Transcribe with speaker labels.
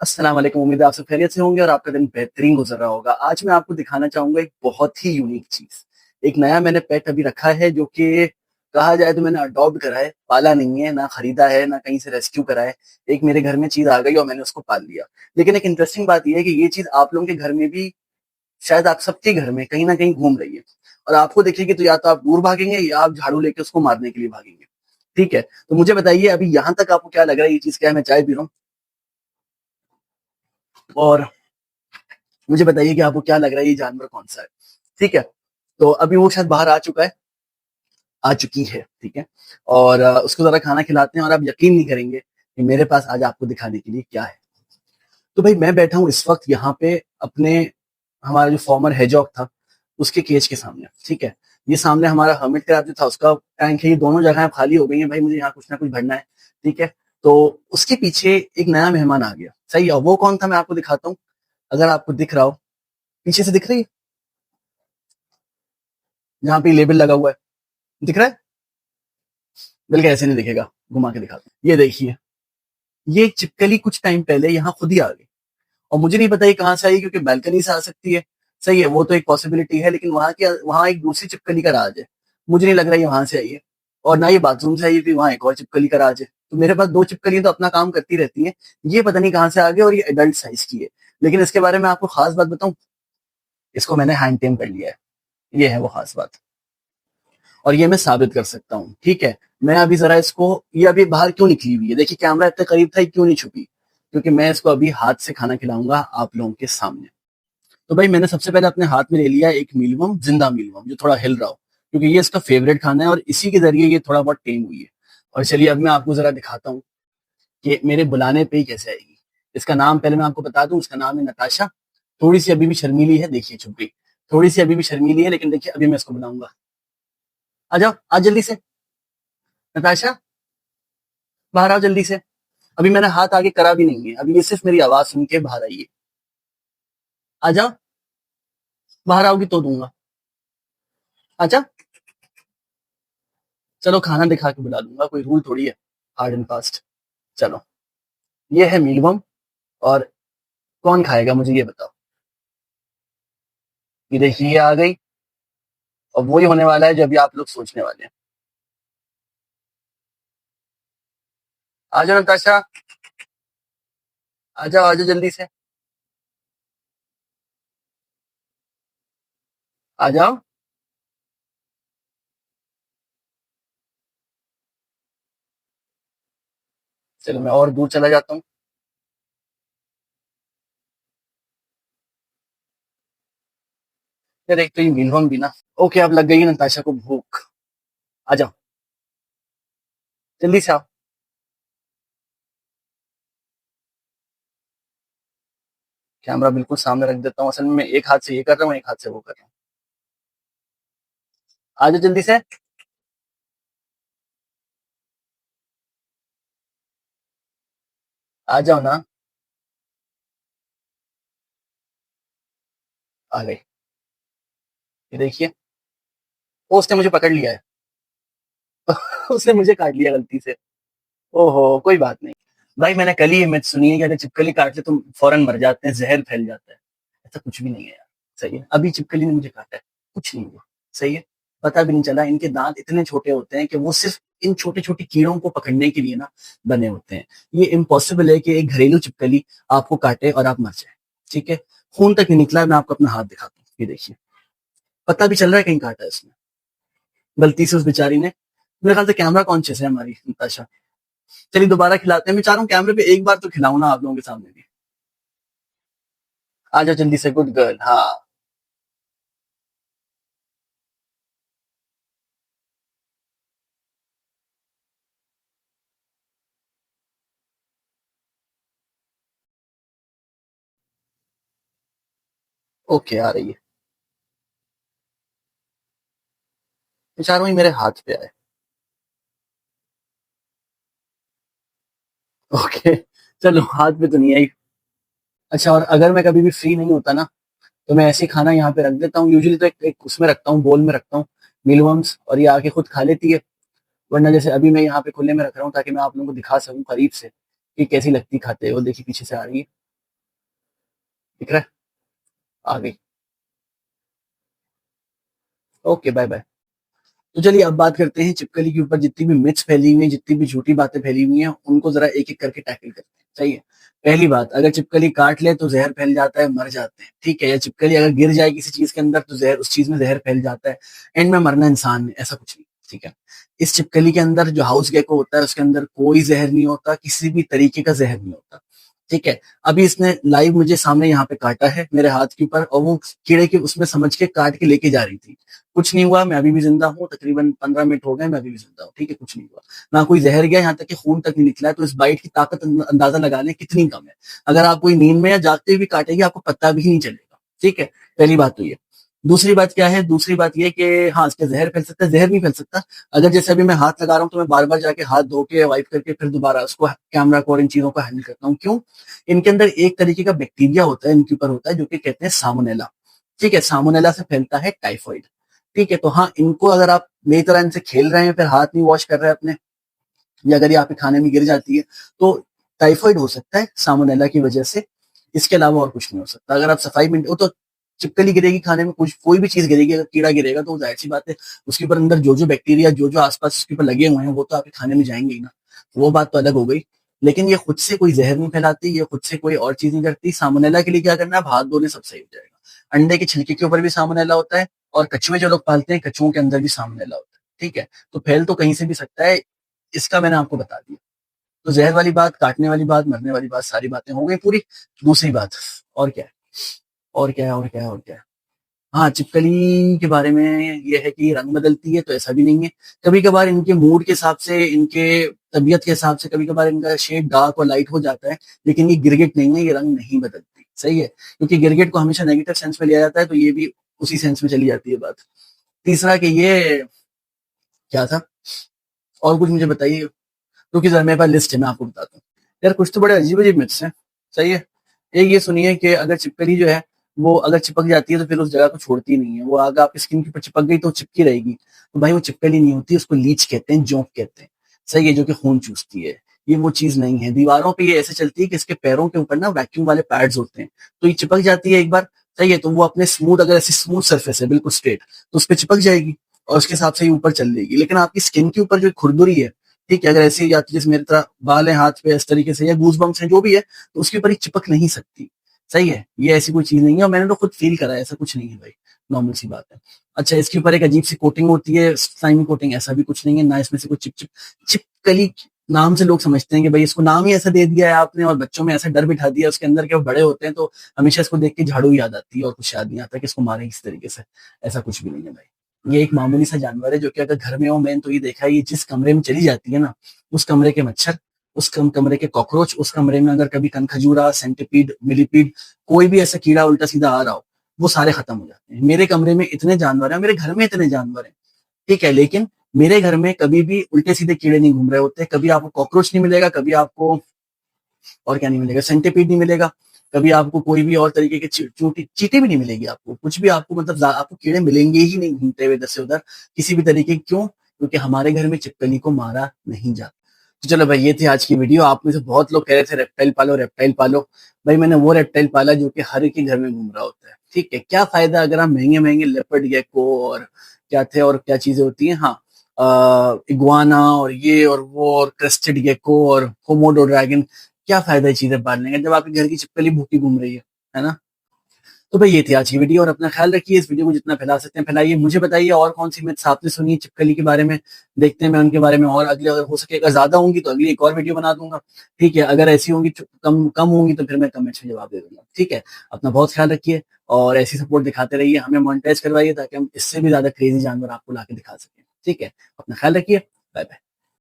Speaker 1: अस्सलाम वालेकुम। उम्मीद है आप सब खैरियत से होंगे और आपका दिन बेहतरीन गुजर रहा होगा। आज मैं आपको दिखाना चाहूँगा एक बहुत ही यूनिक चीज़। एक नया मैंने पेट अभी रखा है जो कि कहा जाए तो मैंने अडॉप्ट करा है, पाला नहीं है, ना खरीदा है, ना कहीं से रेस्क्यू करा है। एक मेरे घर में चीज़ आ गई और मैंने उसको पाल लिया। लेकिन एक इंटरेस्टिंग बात ये है कि ये चीज़ आप लोगों के घर में भी शायद आप सबके घर में कहीं न कहीं घूम रही है और आपको दिखेगी तो या तो आप दूर भागेंगे या आप झाड़ू लेके उसको मारने के लिए भागेंगे। ठीक है? तो मुझे बताइए अभी यहाँ तक आपको क्या लग रहा है ये चीज़ क्या है? मैं चाय पी रहा हूँ और मुझे बताइए कि आपको क्या लग रहा है ये जानवर कौन-सा है? ठीक है? तो अभी वो शायद बाहर आ चुका है, आ चुकी है, ठीक है? और उसको ज़रा खाना खिलाते हैं और आप यकीन नहीं करेंगे कि मेरे पास आज आपको दिखाने के लिए क्या है। तो भाई मैं बैठा हूँ इस वक़्त यहाँ पे अपने हमारा जो फॉर्मर हेजॉग था, उसके केज के सामने, ठीक है? ये सामने हमारा हर्मिट क्रैब जो था उसका टैंक है, ये दोनों जगह खाली हो गई हैं, भाई मुझे यहाँ कुछ ना कुछ भरना है, ठीक है? तो उसके पीछे एक नया मेहमान आ गया, सही है? और वो कौन था मैं आपको दिखाता हूँ, अगर आपको दिख रहा हो, पीछे से दिख रही है? जहाँ पे लेबल लगा हुआ है, दिख रहा है? बल्कि ऐसे नहीं दिखेगा, घुमा के दिखाता हूँ। ये देखिए, ये चिपकली कुछ टाइम पहले यहाँ खुद ही आ गई और मुझे नहीं पता ये कहाँ से आई क्योंकि बालकनी से आ सकती है। सही है, वो तो एक पॉसिबिलिटी है लेकिन वहाँ एक दूसरी चिपकली का राज है। मुझे नहीं लग रहा ये वहाँ से आई है और ना ये बाथरूम से आई है, फिर वहाँ एक और चिपकली का राज है। तो मेरे पास 2 चिपकलियाँ तो अपना काम करती रहती हैं। ये पता नहीं कहाँ से आ गई और ये एडल्ट साइज़ की है। लेकिन इसके बारे में आपको ख़ास बात बताऊँ, इसको मैंने हैंड टेम कर लिया है। ये है वो ख़ास बात। और ये मैं साबित कर सकता हूँ, ठीक है? मैं अभी ज़रा इसको ये अभी बाहर क्यों निकली हुई है? देखिए कैमरा इतने करीब था, ये क्यों नहीं छुपी? क्योंकि मैं इसको अभी हाथ से खाना खिलाऊँगा आप लोगों के सामने। तो भाई मैंने सबसे पहले अपने हाथ में ले लिया एक मीलवर्म, ज़िंदा मीलवर्म जो थोड़ा हिल रहा हो, क्योंकि ये इसका फ़ेवरेट खाना है और इसी के ज़रिए ये थोड़ा बहुत टेम हुई है। और चलिए अब मैं आपको ज़रा दिखाता हूँ कि मेरे बुलाने पे ही कैसे आएगी। इसका नाम पहले मैं आपको बता दूँ, इसका नाम है नताशा। थोड़ी-सी अभी भी शर्मीली है, देखिए छुप गई। थोड़ी-सी अभी भी शर्मीली है लेकिन देखिए अभी मैं इसको बुलाऊँगा। आ जाओ, आ जल्दी से। नताशा, बाहर आओ जल्दी से। अभी मैंने हाथ आगे करा भी नहीं है, अभी ये सिर्फ़ मेरी आवाज़ सुन के बाहर आई है। आ जाओ, बाहर आओगी तो दूँगा। आजा, चलो खाना दिखा के बुला दूँगा, कोई रूल थोड़ी है, हार्ड एंड फास्ट। चलो, ये है मीलवर्म और कौन खाएगा मुझे ये बताओ? ये देखिए ये आ गई और वही होने वाला है जो अभी आप लोग सोचने वाले हैं। आ जाओ नताशा, आ जाओ जल्दी से, आ जाओ। चलो मैं और दूर चला जाता हूँ। यार एक तो ये मीलवर्म भी ना, ओके अब लग गई है नताशा को भूख। आ जाओ, जल्दी से आओ। कैमरा बिल्कुल सामने रख देता हूँ, असल में मैं एक हाथ से ये कर रहा हूँ, एक हाथ से वो कर रहा हूँ। आ जाओ जल्दी से, आ जाओ ना, आ गई। ये देखिए, ओ उसने मुझे पकड़ लिया है। उसने मुझे काट लिया गलती से। ओहो! कोई बात नहीं। भाई मैंने कल ही ये मिथ सुनी है कि अगर छिपकली काट ले तो फौरन मर जाते हैं, ज़हर फैल जाता है। ऐसा कुछ भी नहीं है यार, सही है। अभी छिपकली ने मुझे काटा है, कुछ नहीं हुआ, सही है। पता भी नहीं चला, इनके दाँत इतने छोटे होते हैं कि वो सिर्फ़ इन छोटे-छोटे कीड़ों को पकड़ने के लिए ना बने होते हैं। ये इम्पॉसिबल है कि एक घरेलू छिपकली आपको काटे और आप मर जाएँ, ठीक है? खून तक नहीं निकला है, मैं आपको अपना हाथ दिखाता हूँ, ये देखिए। पता भी चल रहा है कहीं काटा है उसने, गलती से उस बेचारी ने। मेरे ख़्याल से कैमरा कॉन्शियस है हमारी नताशा। चलिए दोबारा खिलाते हैं। मैं चाह रहा हूँ कैमरे पे एक बार तो खिलाऊँ ना आप लोगों के सामने भी। आ जाओ जल्दी से, गुड गर्ल। हाँ, ओके आ रही है। मैं चाह रहा हूँ ये मेरे हाथ पे आए। ओके, चलो हाथ पे तो नहीं आई। अच्छा और अगर मैं कभी भी फ्री नहीं होता ना, तो मैं ऐसे ही खाना यहाँ पे रख देता हूँ। यूजुअली तो एक उसमें रखता हूँ, बोल में रखता हूँ, मीलवर्म्स और ये आके खुद खा लेती है। वरना जैसे अभी मैं यहाँ पे खुले में रख रहा हूँ ताकि मैं आप लोगों को दिखा सकूँ करीब से कि कैसी लगती खाते हैं। वो देखिए पीछे से आ रही है। दिख रहा है? आ गई। Okay, bye bye. तो चलिए अब बात करते हैं छिपकली के ऊपर जितनी भी मिथ्स फैली हुई हैं, जितनी भी झूठी बातें फैली हुई हैं, उनको जरा एक एक करके टैकल करते हैं। सही है। पहली बात, अगर छिपकली काट ले तो जहर फैल जाता है, मर जाते हैं। ठीक है। या छिपकली अगर गिर जाए किसी चीज के अंदर तो जहर, उस चीज में जहर फैल जाता है, एंड में मरना इंसान ने, ऐसा कुछ नहीं। ठीक है। इस छिपकली के अंदर जो हाउस गेको होता है उसके अंदर कोई जहर नहीं होता, किसी भी तरीके का जहर नहीं होता। ठीक है। अभी इसने लाइव मुझे सामने यहाँ पे काटा है मेरे हाथ के ऊपर, और वो कीड़े के उसमें समझ के काट के लेके जा रही थी। कुछ नहीं हुआ, मैं अभी भी जिंदा हूँ, तकरीबन 15 मिनट हो गए, मैं अभी भी जिंदा हूँ। ठीक है, कुछ नहीं हुआ, ना कोई जहर गया, यहाँ तक कि खून तक नहीं निकला है। तो इस बाइट की ताकत अंदाजा लगा लें कितनी कम है। अगर आप कोई नींद में या जागते हुए भी काटेगी आपको पता भी नहीं चलेगा। ठीक है। पहली बात तो ये। दूसरी बात क्या है? दूसरी बात ये कि हाँ, इसका जहर फैल सकता है, जहर नहीं फैल सकता। अगर जैसे अभी मैं हाथ लगा रहा हूँ तो मैं बार बार जाके हाथ धो के वाइप करके फिर दोबारा उसको, कैमरा को और इन चीजों को हैंडल करता हूँ। क्यों? इनके अंदर एक तरीके का बैक्टीरिया होता है, इनके ऊपर होता है, जो कि कहते हैं सामोनेला। ठीक है। सामोनेला से फैलता है टाइफॉइड। ठीक है। तो हाँ, इनको अगर आप नई तरह इनसे खेल रहे हैं, फिर हाथ नहीं वॉश कर रहे हैं अपने, या अगर ये आपके खाने में गिर जाती है, तो टाइफॉइड हो सकता है सामोनेला की वजह से। इसके अलावा और कुछ नहीं हो सकता। अगर आप सफाई में, वो तो चिपकली गिरेगी खाने में, कुछ कोई भी चीज गिरेगी, अगर कीड़ा गिरेगा तो जाहिर सी बात है उसके ऊपर अंदर जो जो बैक्टीरिया, जो जो आसपास उसके ऊपर लगे हुए हैं, वो तो आपके खाने में जाएंगे ही ना। वो बात तो अलग हो गई। लेकिन ये खुद से कोई जहर नहीं फैलाती, ये खुद से कोई और चीज नहीं करती। सामोनेला के लिए क्या करना है? हाथ धोने सब सही हो जाएगा। अंडे के छिलके के ऊपर भी सामोनेला होता है, और कछुए जो लोग पालते हैं, कछुओं के अंदर भी सामोनेला होता है। ठीक है। तो फैल तो कहीं से भी सकता है, इसका मैंने आपको बता दिया। तो जहर वाली बात, काटने वाली बात, मरने वाली बात, सारी बातें हो गई पूरी। दूसरी बात, और क्या है? और क्या है? और क्या है? और क्या है? हाँ, छिपकली के बारे में ये है कि ये रंग बदलती है, तो ऐसा भी नहीं है। कभी कभार इनके मूड के हिसाब से, इनके तबीयत के हिसाब से कभी कभार इनका शेड डार्क और लाइट हो जाता है, लेकिन ये गिरगिट नहीं है, ये रंग नहीं बदलती। सही है। क्योंकि गिरगिट को हमेशा नेगेटिव सेंस में लिया जाता है, तो ये भी उसी सेंस में चली जाती है बात। तीसरा कि ये क्या था, और कुछ मुझे बताइए, क्योंकि सर मेरे पास लिस्ट है, मैं आपको बताता हूँ। यार कुछ तो बड़े अजीब अजीब मिथ्स हैं। सही है। एक ये सुनिए कि अगर छिपकली जो है वो अगर चिपक जाती है तो फिर उस जगह को छोड़ती नहीं है, वो अगर आपकी स्किन के ऊपर चिपक गई तो चिपकी रहेगी। तो भाई वो चिपकली नहीं होती, उसको लीच कहते हैं, जोंक कहते हैं। सही है, जो कि खून चूसती है। ये वो चीज नहीं है। दीवारों पे ये ऐसे चलती है कि इसके पैरों के ऊपर ना वैक्यूम वाले पैड्स होते हैं, तो ये चिपक जाती है एक बार। सही है। तो वो अपने स्मूथ, अगर ऐसी स्मूथ सरफेस है बिल्कुल स्ट्रेट, तो उस पर चिपक जाएगी और उसके हिसाब से ही ऊपर चल देगी। लेकिन आपकी स्किन के ऊपर जो खुरदुरी है, ठीक है, अगर ऐसी, या तो जैसे मेरी तरह बाल है हाथ पे इस तरीके से, या गूज बम्स है, जो भी है, तो उसके ऊपर ही चिपक नहीं सकती। सही है। ये ऐसी कोई चीज नहीं है, और मैंने तो खुद फील करा है, ऐसा कुछ नहीं है भाई, नॉर्मल सी बात है। अच्छा, इसके ऊपर एक अजीब सी कोटिंग होती है, स्लाइमी कोटिंग, ऐसा भी कुछ नहीं है ना। इसमें से कुछ चिप चिप छिपकली नाम से लोग समझते हैं कि भाई इसको नाम ही ऐसा दे दिया है आपने, और बच्चों में ऐसा डर बिठा दिया उसके अंदर कि वो बड़े होते हैं तो हमेशा इसको देख के झाड़ू याद आती है, और कुछ याद नहीं आता कि इसको मारे इस तरीके से। ऐसा कुछ भी नहीं है भाई। ये एक मामूली सा जानवर है जो कि अगर घर में हो, मैंने तो ये देखा है, ये जिस कमरे में चली जाती है ना, उस कमरे के मच्छर, उस कमरे के कॉकरोच, उस कमरे में अगर कभी कनखजूरा, सेंटिपीड, मिलीपीड, कोई भी ऐसा कीड़ा उल्टा सीधा आ रहा हो, वो सारे खत्म हो जाते हैं। मेरे कमरे में इतने जानवर हैं, मेरे घर में इतने जानवर हैं, ठीक है, लेकिन मेरे घर में कभी भी उल्टे सीधे कीड़े नहीं घूम रहे होते। कभी आपको कॉकरोच नहीं मिलेगा, कभी आपको और क्या नहीं मिलेगा, सेंटिपीड नहीं मिलेगा, कभी आपको कोई भी और तरीके के चींटी भी नहीं मिलेगी। आपको कुछ भी, आपको मतलब आपको कीड़े मिलेंगे ही नहीं घूमते हुए इधर से उधर किसी भी तरीके। क्यों? क्योंकि हमारे घर में छिपकली को मारा नहीं जाता। तो चलो भाई, ये थी आज की वीडियो। आप में से बहुत लोग कह रहे थे रेप्टाइल पालो, रेप्टाइल पालो। भाई मैंने वो रेप्टाइल पाला जो कि हर एक के घर में घूम रहा होता है। ठीक है। क्या फायदा अगर आप महंगे महंगे लेपर्ड गेको और क्या थे और क्या चीजें होती हैं, हाँ, इग्वाना और ये और वो और क्रेस्टेड गेको और कोमोडो ड्रैगन, क्या फायदा है चीजें पालने का जब आपके घर की छिपकली भूखी घूम रही है ना। तो भाई ये थी आज की वीडियो, और अपना ख्याल रखिए। इस वीडियो को जितना फैला सकते हैं फैलाइए। मुझे बताइए और कौन सी मिथ्स आपने सुनी है छिपकली के बारे में। देखते हैं मैं उनके बारे में और अगले, अगर हो सके, अगर ज्यादा होंगी तो अगली एक और वीडियो बना दूंगा। ठीक है। अगर ऐसी होंगी, कम कम होंगी, तो फिर मैं कमेंट्स में जवाब दे दूंगा। ठीक है। अपना बहुत ख्याल रखिए, और ऐसी सपोर्ट दिखाते रहिए, हमें मोनेटाइज करवाइए ताकि हम इससे भी ज्यादा क्रेजी जानवर आपको ला के दिखा सकें। ठीक है। अपना ख्याल रखिए। Bye bye.